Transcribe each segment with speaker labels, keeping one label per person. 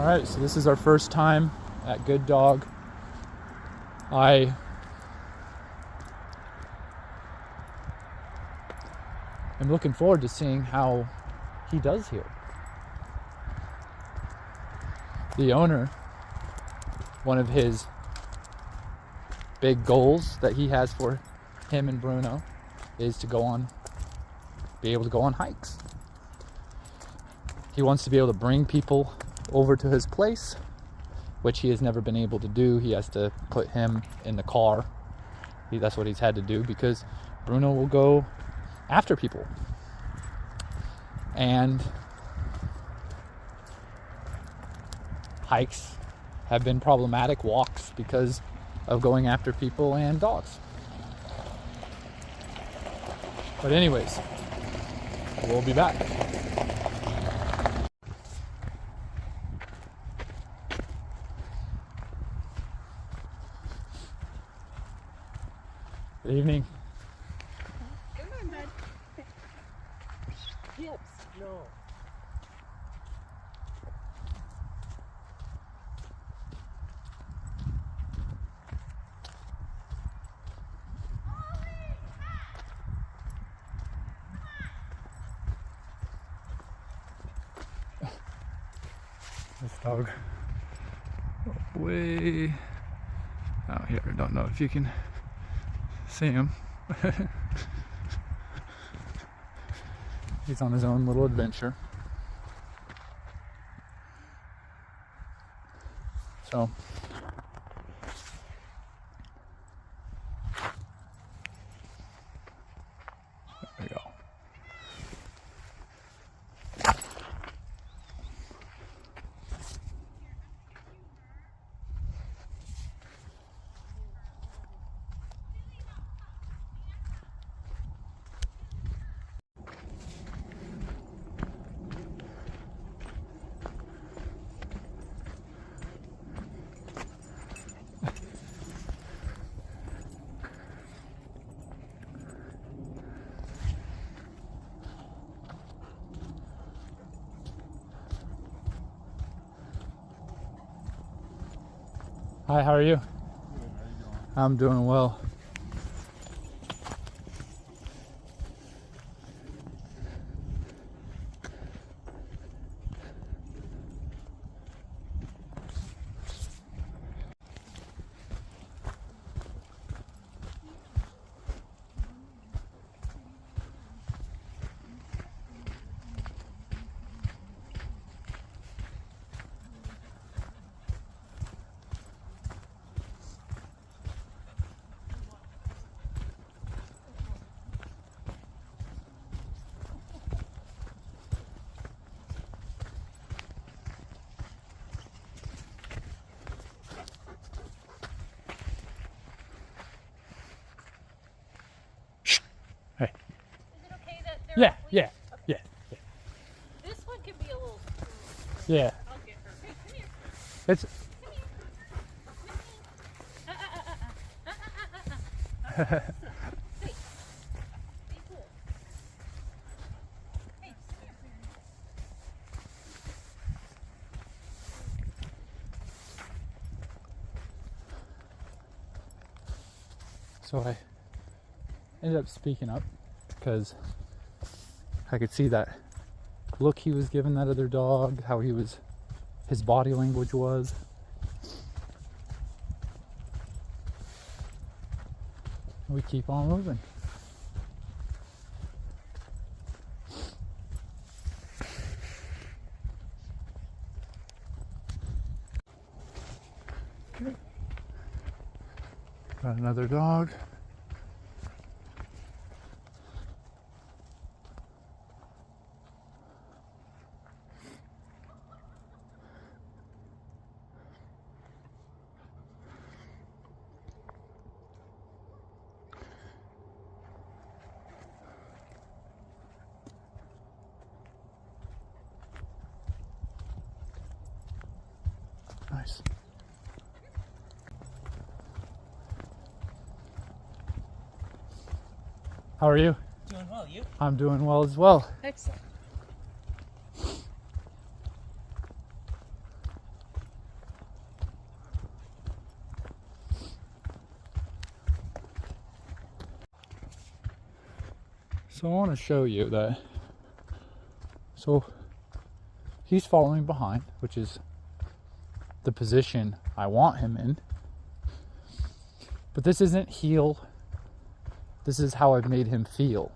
Speaker 1: Alright, so this is our first time at GoodDog. I am looking forward to seeing how he does here. The owner, one of his big goals that he has for him and Bruno is to be able to go on hikes. He wants to be able to bring people over to his place, which he has never been able to do. He has to put him in the car. That's what he's had to do because Bruno will go after people. And hikes have been problematic, walks, because of going after people and dogs. But anyways, we'll be back. Good evening.
Speaker 2: Come on, bud. Hips. No.
Speaker 1: This dog way out here. I don't know if you can see him. He's on his own little adventure. So there we go. Hi, how are you?
Speaker 3: Good. How are you doing?
Speaker 1: I'm doing well. Hey.
Speaker 2: Is it okay that they're
Speaker 1: Yeah,
Speaker 2: asleep?
Speaker 1: yeah,
Speaker 2: Okay.
Speaker 1: yeah, yeah.
Speaker 2: This one can be a little.
Speaker 1: Yeah.
Speaker 2: I'll get her. Hey, come here.
Speaker 1: It's
Speaker 2: Come here. Okay. Hey. Be cool. Hey, come here.
Speaker 1: so I ended up speaking up because I could see that look he was giving that other dog, how his body language was. We keep on moving. Okay. Got another dog. Nice. How are you?
Speaker 4: Doing well, you?
Speaker 1: I'm doing well as well.
Speaker 2: Excellent.
Speaker 1: So I want to show you that. So he's following behind, which is the position I want him in. But this isn't heel. This is how I've made him feel.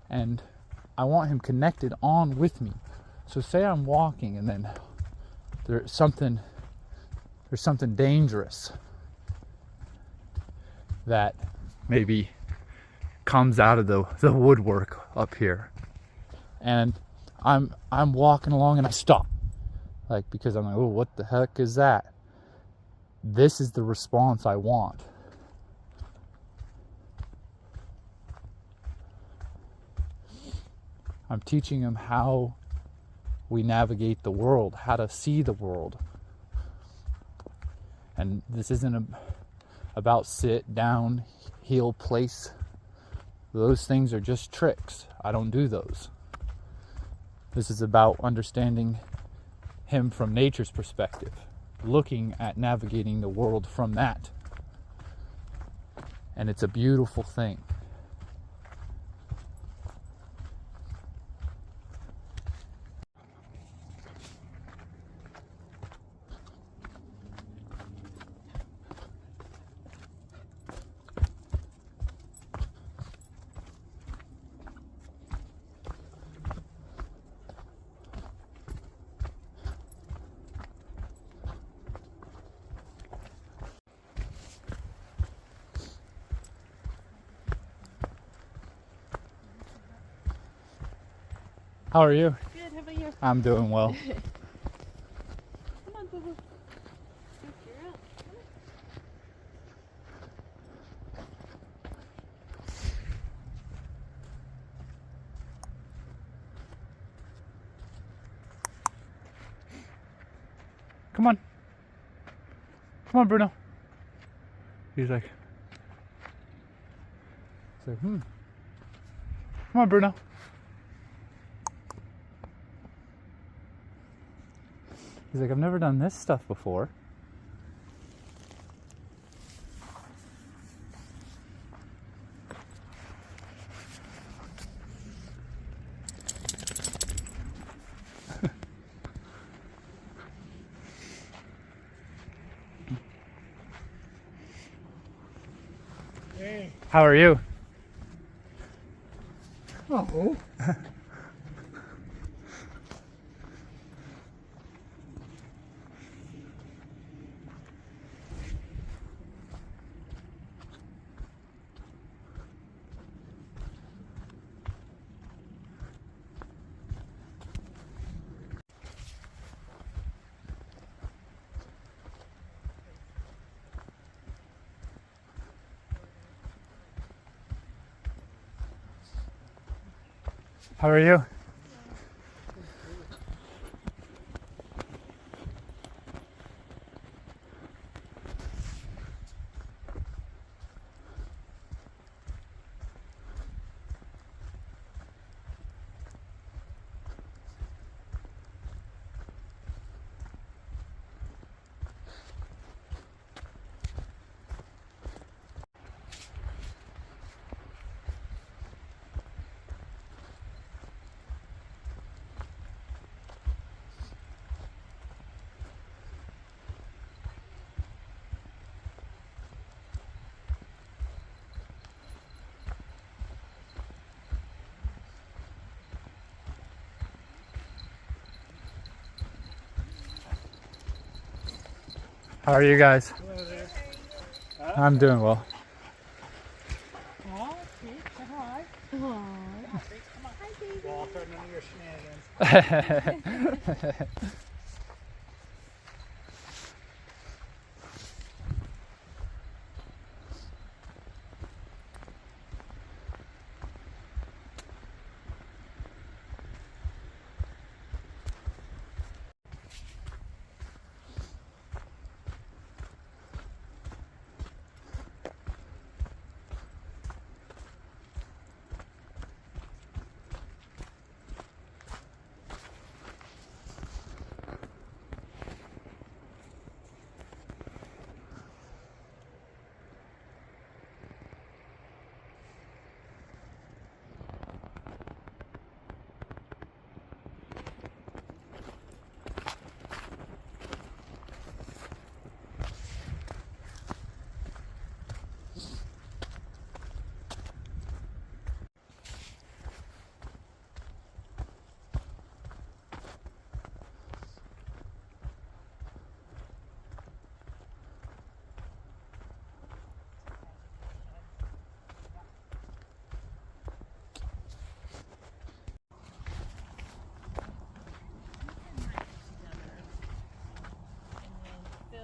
Speaker 1: And I want him connected on with me. So say I'm walking and then there's something dangerous that maybe comes out of the woodwork up here. And I'm walking along and I stop. Like, because I'm like, oh, what the heck is that? This is the response I want. I'm teaching him how we navigate the world, how to see the world. And this isn't about sit down, heel, place. Those things are just tricks. I don't do those. This is about understanding him from nature's perspective, looking at navigating the world from that. And it's a beautiful thing. How are you?
Speaker 2: Good, how about you?
Speaker 1: I'm doing well.
Speaker 2: Come on, boo boo. You're up.
Speaker 1: Come on. Come on, Bruno. He's like, Come on, Bruno. He's like, I've never done this stuff before.
Speaker 3: Hey.
Speaker 1: How are you?
Speaker 3: Oh.
Speaker 1: How are you? How are you guys?
Speaker 3: Hello there.
Speaker 1: I'm doing well.
Speaker 3: Oh, Pete, say hi.
Speaker 2: Aww.
Speaker 3: Hi, baby. Well, I'll throw none of your shenanigans.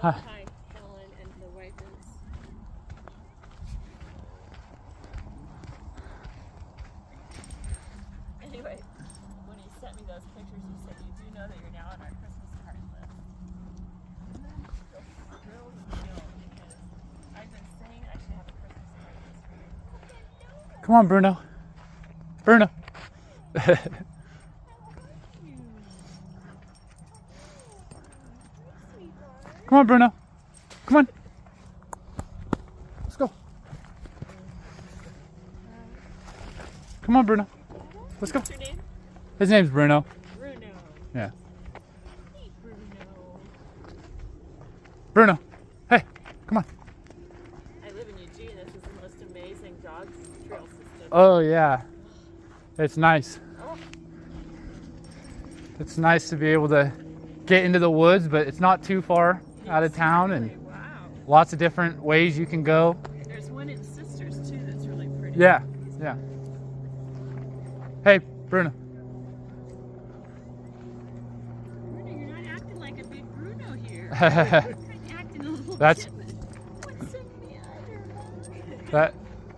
Speaker 2: Hi, Helen, and the wife is. Anyway, when he sent me those pictures, he said, "You do know that you're now on our Christmas card list." And I'm so thrilled as hell because I've been saying I should have a Christmas card list for you.
Speaker 1: Come on, Bruno. Bruno. Come on, Bruno. Come on. Let's go. Come on, Bruno. Let's go.
Speaker 2: What's your name?
Speaker 1: His name's Bruno.
Speaker 2: Bruno.
Speaker 1: Yeah.
Speaker 2: Hey, Bruno.
Speaker 1: Bruno. Hey, come on.
Speaker 2: I live in Eugene. This is the most amazing dog trail system.
Speaker 1: Oh, yeah. It's nice. It's nice to be able to get into the woods, but it's not too far out of town, and
Speaker 2: Wow.
Speaker 1: lots of different ways you can go.
Speaker 2: There's one in Sisters too that's really pretty.
Speaker 1: Yeah, yeah. Hey, Bruno.
Speaker 2: Bruno, you're not acting like a big Bruno here. You're acting a little
Speaker 1: That's-
Speaker 2: timid. What's in the other
Speaker 1: That,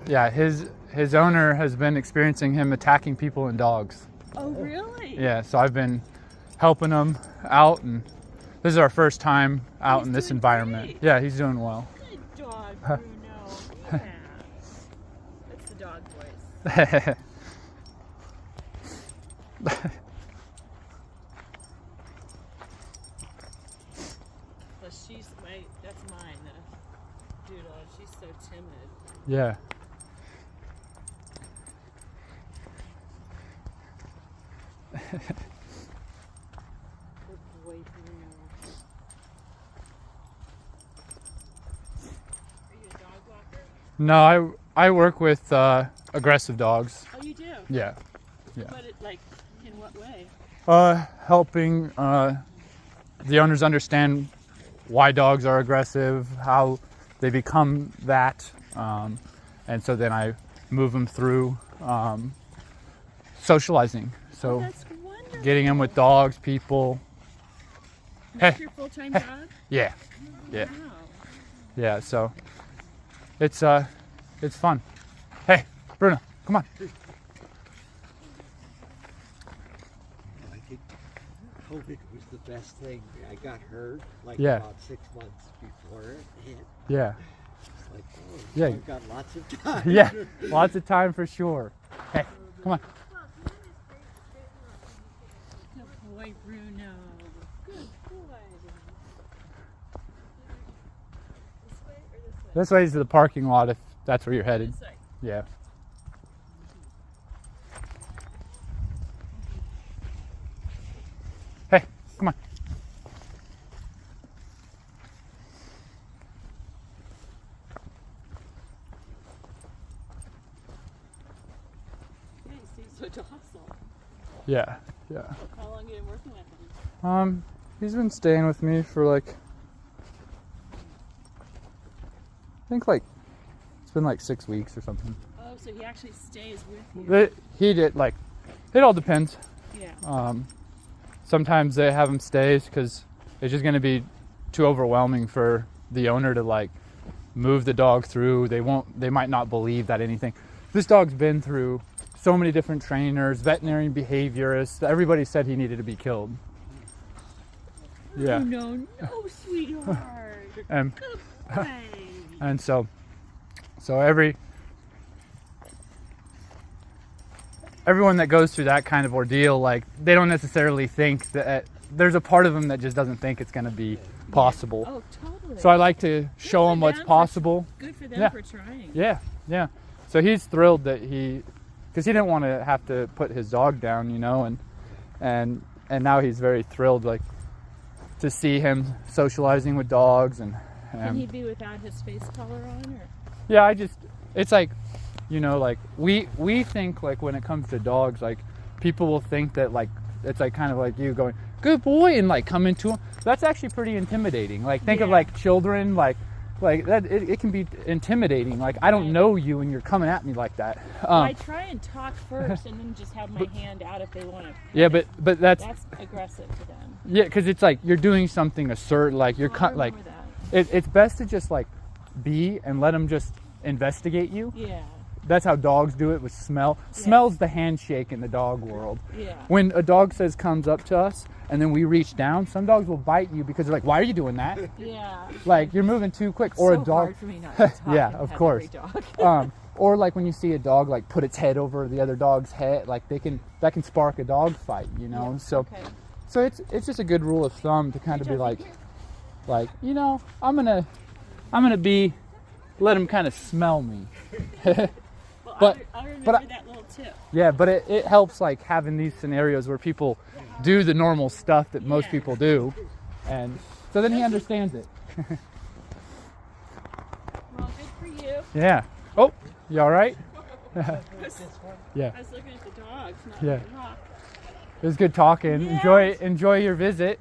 Speaker 1: yeah, his owner has been experiencing him attacking people and dogs.
Speaker 2: Oh, really?
Speaker 1: Yeah, so I've been helping him out, and this is our first time out
Speaker 2: He's
Speaker 1: in this
Speaker 2: doing
Speaker 1: environment.
Speaker 2: great.
Speaker 1: Yeah, he's doing well.
Speaker 2: Good dog, Bruno. Yeah. That's the dog voice. Well, that's mine, the doodle. She's so timid.
Speaker 1: Yeah.
Speaker 2: Good boy, Bruno. Are you a dog walker?
Speaker 1: No, I work with aggressive dogs.
Speaker 2: Oh, you do?
Speaker 1: Yeah.
Speaker 2: But like, in what way?
Speaker 1: Helping the owners understand why dogs are aggressive, how they become that, and so then I move them through socializing. So
Speaker 2: That's wonderful.
Speaker 1: getting them with dogs, people.
Speaker 2: That's
Speaker 1: Hey.
Speaker 2: your full-time job?
Speaker 1: Yeah, yeah,
Speaker 2: Wow.
Speaker 1: yeah. So it's fun. Hey, Bruno, come on.
Speaker 3: I think COVID was the best thing. I got hurt like
Speaker 1: Yeah.
Speaker 3: about 6 months before it hit.
Speaker 1: Yeah,
Speaker 3: It's like, oh,
Speaker 1: Yeah.
Speaker 3: I've got lots of time.
Speaker 1: yeah. Lots of time for sure. Hey, come on.
Speaker 2: Good boy, Bruno. Good boy. This way or this way?
Speaker 1: This way is the parking lot if that's where you're headed.
Speaker 2: This way.
Speaker 1: Yeah. Hey, come on.
Speaker 2: Yeah, he seems so docile.
Speaker 1: Yeah, yeah.
Speaker 2: How long have you been working with him?
Speaker 1: He's been staying with me for like, I think like, it's been like 6 weeks or something.
Speaker 2: Oh, so he actually stays with you.
Speaker 1: But he did like, it all depends.
Speaker 2: Yeah.
Speaker 1: Sometimes they have him stay because it's just going to be too overwhelming for the owner to like move the dog through. They might not believe that anything. This dog's been through so many different trainers, veterinarian behaviorists. Everybody said he needed to be killed. Yeah.
Speaker 2: No, sweetheart.
Speaker 1: And
Speaker 2: Good boy.
Speaker 1: and so everyone that goes through that kind of ordeal, like they don't necessarily think that there's a part of them that just doesn't think it's going to be possible.
Speaker 2: Oh, totally.
Speaker 1: So I like to show
Speaker 2: for
Speaker 1: them what's
Speaker 2: them for-
Speaker 1: possible.
Speaker 2: Good for them
Speaker 1: Yeah.
Speaker 2: for trying.
Speaker 1: Yeah, yeah. So he's thrilled that because he didn't want to have to put his dog down, you know, and now he's very thrilled, like, to see him socializing with dogs and
Speaker 2: Can he be without his face collar on, or?
Speaker 1: yeah, it's like, you know, like we think like when it comes to dogs, like people will think that like it's like kind of like you going good boy and like coming to him. That's actually pretty intimidating. Like think of
Speaker 2: Yeah.
Speaker 1: like children, like that it can be intimidating. Like I don't know you and you're coming at me like that.
Speaker 2: I try and talk first and then just have my hand out if they want to.
Speaker 1: Yeah, but that's
Speaker 2: That's aggressive to them.
Speaker 1: yeah, because it's like you're doing something assert, like you're
Speaker 2: Oh, I
Speaker 1: cut, like
Speaker 2: remember
Speaker 1: it's best to just like be and let them just investigate you.
Speaker 2: Yeah.
Speaker 1: That's how dogs do it with smell. Smell's the handshake in the dog world.
Speaker 2: Yeah.
Speaker 1: When a dog comes up to us and then we reach down, some dogs will bite you because they're like, why are you doing that?
Speaker 2: Yeah.
Speaker 1: Like, you're moving too quick. Or
Speaker 2: so
Speaker 1: a dog.
Speaker 2: hard for me not to talk.
Speaker 1: Yeah,
Speaker 2: and
Speaker 1: of
Speaker 2: pet
Speaker 1: course.
Speaker 2: every dog.
Speaker 1: Or like when you see a dog like put its head over the other dog's head, like that can spark a dog fight, you know.
Speaker 2: Yeah,
Speaker 1: So
Speaker 2: okay.
Speaker 1: so it's just a good rule of thumb to kind of be like, you know, I'm gonna let him kind of smell me.
Speaker 2: Well,
Speaker 1: but-
Speaker 2: I'll remember
Speaker 1: but I-
Speaker 2: that little tip.
Speaker 1: Yeah, but it helps like having these scenarios where people do the normal stuff that most
Speaker 2: Yeah.
Speaker 1: people do, and so then he understands it.
Speaker 2: Well, good for you.
Speaker 1: Yeah. Oh, you all right?
Speaker 2: I
Speaker 1: Yeah.
Speaker 2: was looking at the dogs, not
Speaker 1: Yeah.
Speaker 2: at the rock.
Speaker 1: It was good talking.
Speaker 2: Yeah.
Speaker 1: Enjoy your visit.